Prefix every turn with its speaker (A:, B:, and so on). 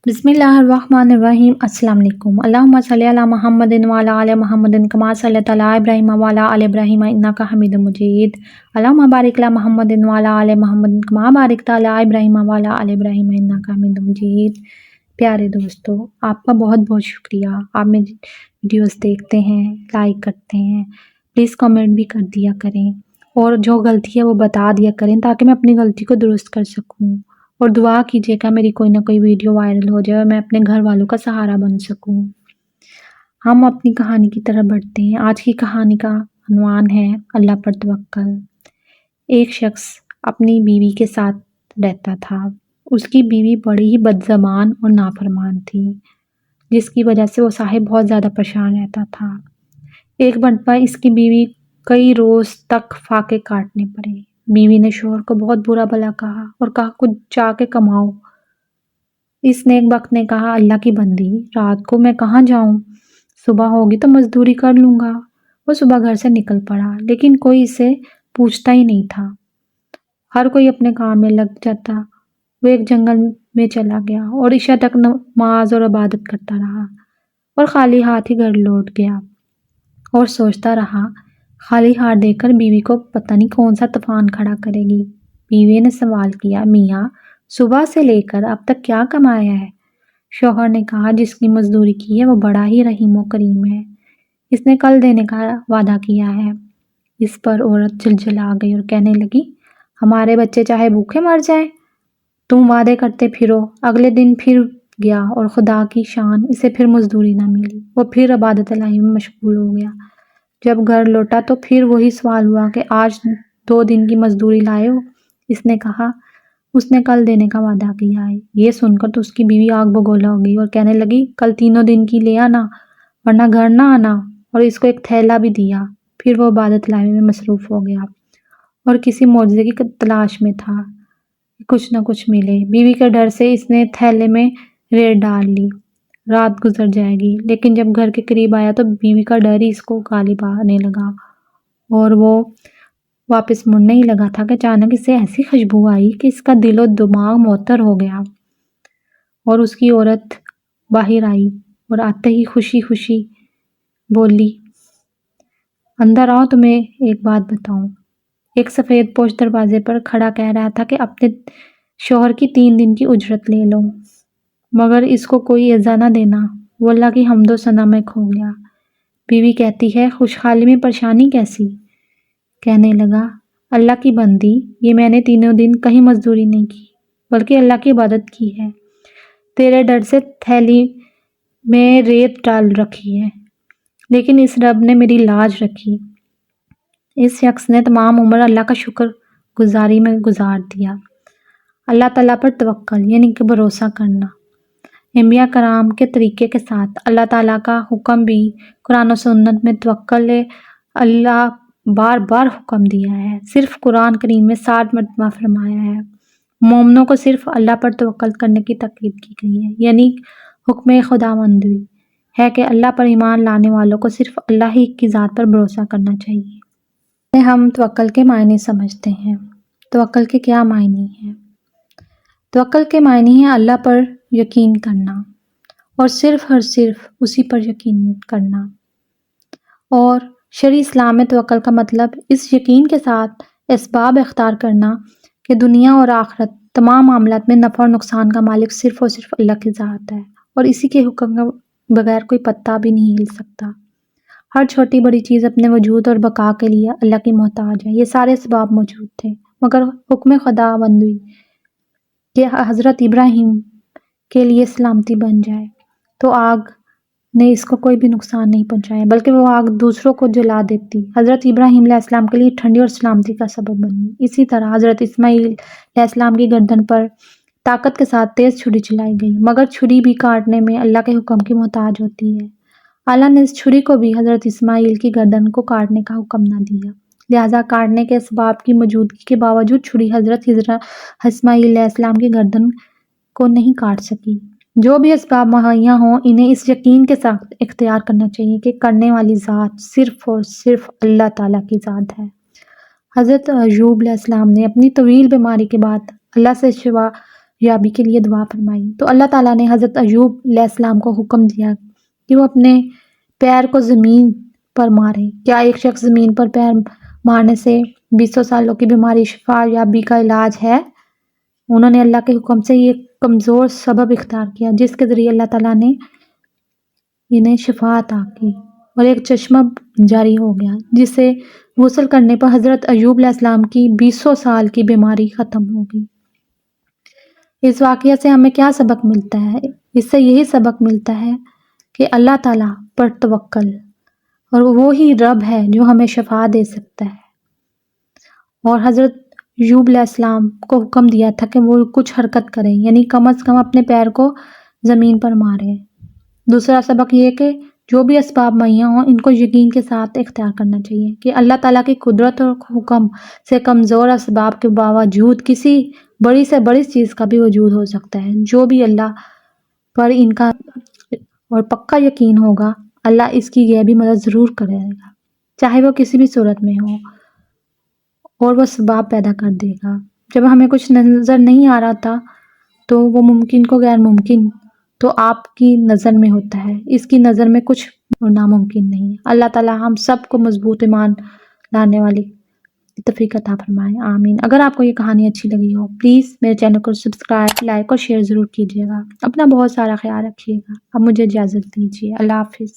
A: بسم اللہ الرحمن الرحیم۔ السلام علیکم۔ اللہم صلی علی محمد وعلی آل محمد کما صلیت علی ابراہیم وعلی آل ابراہیم انک حمید مجید۔ اللہم بارک علی محمد وعلی آل محمد کما بارکت علی ابراہیم وعلی آل ابراہیم انک حمید مجید۔ پیارے دوستو، آپ کا بہت بہت شکریہ۔ آپ میری ویڈیوز دیکھتے ہیں، لائک کرتے ہیں، پلیز کمنٹ بھی کر دیا کریں، اور جو غلطی ہے وہ بتا دیا کریں تاکہ میں اپنی غلطی کو درست کر سکوں، اور دعا کیجیے گا میری کوئی نہ کوئی ویڈیو وائرل ہو جائے اور میں اپنے گھر والوں کا سہارا بن سکوں۔ ہم اپنی کہانی کی طرف بڑھتے ہیں۔ آج کی کہانی کا عنوان ہے اللہ پر توکل۔ ایک شخص اپنی بیوی کے ساتھ رہتا تھا۔ اس کی بیوی بڑی ہی بدزبان اور نافرمان تھی، جس کی وجہ سے وہ صاحب بہت زیادہ پریشان رہتا تھا۔ ایک مرتبہ اس کی بیوی کئی روز تک فاقے کاٹنے پڑے۔ بیوی نے شوہر کو بہت برا بھلا کہا اور کہا کچھ جا کے کماؤ۔ اس نیک بخت نے کہا اللہ کی بندی، رات کو میں کہاں جاؤں، صبح ہوگی تو مزدوری کر لوں گا۔ وہ صبح گھر سے نکل پڑا، لیکن کوئی اسے پوچھتا ہی نہیں تھا۔ ہر کوئی اپنے کام میں لگ جاتا۔ وہ ایک جنگل میں چلا گیا اور عشاء تک نماز اور عبادت کرتا رہا، اور خالی ہاتھ ہی گھر لوٹ گیا اور سوچتا رہا خالی ہاتھ دیکھ کر بیوی کو پتہ نہیں کون سا طوفان کھڑا کرے گی۔ بیوی نے سوال کیا، میاں صبح سے لے کر اب تک کیا کمایا ہے؟ شوہر نے کہا جس کی مزدوری کی ہے وہ بڑا ہی رحیم و کریم ہے، اس نے کل دینے کا وعدہ کیا ہے۔ اس پر عورت جلجلا گئی اور کہنے لگی ہمارے بچے چاہے بھوکے مر جائیں، تم وعدے کرتے پھرو۔ اگلے دن پھر گیا اور خدا کی شان اسے پھر مزدوری نہ ملی۔ وہ پھر عبادت الہی میں مشغول ہو گیا۔ جب گھر لوٹا تو پھر وہی سوال ہوا کہ آج 2 دن کی مزدوری لائے ہو؟ اس نے کہا اس نے کل دینے کا وعدہ کیا ہے۔ یہ سن کر تو اس کی بیوی آگ بگولا ہو گئی اور کہنے لگی کل 3 دن کی لے آنا ورنہ گھر نہ آنا، اور اس کو ایک تھیلا بھی دیا۔ پھر وہ عبادت الہی میں مصروف ہو گیا اور کسی معجزے کی تلاش میں تھا، کچھ نہ کچھ ملے۔ بیوی کے ڈر سے اس نے تھیلے میں ریڑھ ڈال لی، رات گزر جائے گی، لیکن جب گھر کے قریب آیا تو بیوی کا ڈر ہی اس کو غالب آنے لگا، اور وہ واپس مڑنے ہی لگا تھا کہ اچانک اسے ایسی خوشبو آئی کہ اس کا دل و دماغ معطر ہو گیا، اور اس کی عورت باہر آئی اور آتے ہی خوشی خوشی بولی اندر آؤ، تمہیں ایک بات بتاؤں۔ ایک سفید پوش دروازے پر کھڑا کہہ رہا تھا کہ اپنے شوہر کی 3 دن کی اجرت لے لو، مگر اس کو کوئی ایذا نہ دینا، وہ اللہ کی حمد و ثنا میں کھو گیا۔ بیوی کہتی ہے خوشحالی میں پریشانی کیسی؟ کہنے لگا اللہ کی بندی، یہ میں نے 3 دن کہیں مزدوری نہیں کی بلکہ اللہ کی عبادت کی ہے۔ تیرے ڈر سے تھیلی میں ریت ڈال رکھی ہے، لیکن اس رب نے میری لاج رکھی۔ اس شخص نے تمام عمر اللہ کا شکر گزاری میں گزار دیا۔ اللہ تعالیٰ پر توکل یعنی کہ بھروسہ کرنا۔ انبیاء کرام کے طریقے کے ساتھ اللہ تعالیٰ کا حکم بھی قرآن و سنت میں توکل اللہ بار بار حکم دیا ہے۔ صرف قرآن کریم میں 60 مرتبہ فرمایا ہے۔ مومنوں کو صرف اللہ پر توکل کرنے کی تاکید کی گئی ہے، یعنی حکم خداوندی ہے کہ اللہ پر ایمان لانے والوں کو صرف اللہ ہی کی ذات پر بھروسہ کرنا چاہیے۔ ہم توکل کے معنی سمجھتے ہیں۔ توکل کے کیا معنی ہیں؟ توکل کے معنی ہے اللہ پر یقین کرنا اور صرف اور صرف اسی پر یقین کرنا، اور شرع اسلام میں توکل کا مطلب اس یقین کے ساتھ اسباب اختیار کرنا کہ دنیا اور آخرت تمام معاملات میں نفع اور نقصان کا مالک صرف اور صرف اللہ کی ذات ہے، اور اسی کے حکم کے بغیر کوئی پتا بھی نہیں ہل سکتا۔ ہر چھوٹی بڑی چیز اپنے وجود اور بقا کے لیے اللہ کی محتاج ہے۔ یہ سارے اسباب موجود تھے، مگر حکم خداوندی کہ حضرت ابراہیم کے لیے سلامتی بن جائے تو آگ نے اس کو کوئی بھی نقصان نہیں پہنچایا، بلکہ وہ آگ دوسروں کو جلا دیتی۔ حضرت ابراہیم علیہ السلام کے لیے ٹھنڈی اور سلامتی کا سبب بنی۔ اسی طرح حضرت اسماعیل علیہ السلام کی گردن پر طاقت کے ساتھ تیز چھری چلائی گئی، مگر چھری بھی کاٹنے میں اللہ کے حکم کی محتاج ہوتی ہے۔ اللہ نے اس چھری کو بھی حضرت اسماعیل کی گردن کو کاٹنے کا حکم نہ دیا، لہٰذا کاٹنے کے اسباب کی موجودگی کے باوجود چھری حضرت اسماعیل علیہ السلام کی گردن کو نہیں کاٹ سکی۔ جو بھی اسباب مہیا ہوں انہیں اس یقین کے ساتھ اختیار کرنا چاہیے کہ کرنے والی ذات صرف اور صرف اللہ تعالیٰ کی ذات ہے۔ حضرت ایوب علیہ السلام نے اپنی طویل بیماری کے بعد اللہ سے یابی کے لیے دعا فرمائی۔ تو اللہ تعالیٰ نے حضرت ایوب علیہ السلام کو حکم دیا کہ وہ اپنے پیر کو زمین پر مارے۔ کیا ایک شخص زمین پر پیر مارنے سے 200 سالوں کی بیماری شفا یابی کا علاج ہے؟ انہوں نے اللہ کے حکم سے یہ کمزور سبب اختیار کیا جس کے ذریعے اللہ تعالیٰ نے انہیں شفا عطا کی اور ایک چشمہ جاری ہو گیا جس سے غسل کرنے پر حضرت ایوب علیہ السلام کی 200 سال کی بیماری ختم ہو گئی۔ اس واقعہ سے ہمیں کیا سبق ملتا ہے؟ اس سے یہی سبق ملتا ہے کہ اللہ تعالیٰ پر توکل، اور وہی رب ہے جو ہمیں شفا دے سکتا ہے۔ اور حضرت ایوب علیہ السلام کو حکم دیا تھا کہ وہ کچھ حرکت کریں، یعنی کم از کم اپنے پیر کو زمین پر ماریں۔ دوسرا سبق یہ کہ جو بھی اسباب مہیا ہوں ان کو یقین کے ساتھ اختیار کرنا چاہیے کہ اللہ تعالیٰ کی قدرت اور حکم سے کمزور اسباب کے باوجود کسی بڑی سے بڑی چیز کا بھی وجود ہو سکتا ہے۔ جو بھی اللہ پر ان کا اور پکا یقین ہوگا، اللہ اس کی غیبی مدد ضرور کرے گا، چاہے وہ کسی بھی صورت میں ہو، اور وہ اسباب پیدا کر دے گا۔ جب ہمیں کچھ نظر نہیں آ رہا تھا تو وہ ممکن کو غیر ممکن تو آپ کی نظر میں ہوتا ہے، اس کی نظر میں کچھ ناممکن نہیں ہے۔ اللہ تعالیٰ ہم سب کو مضبوط ایمان لانے والی توفیق عطا فرمائے، آمین۔ اگر آپ کو یہ کہانی اچھی لگی ہو پلیز میرے چینل کو سبسکرائب، لائک اور شیئر ضرور کیجیے گا۔ اپنا بہت سارا خیال رکھیے گا۔ اب مجھے اجازت دیجیے، اللہ حافظ۔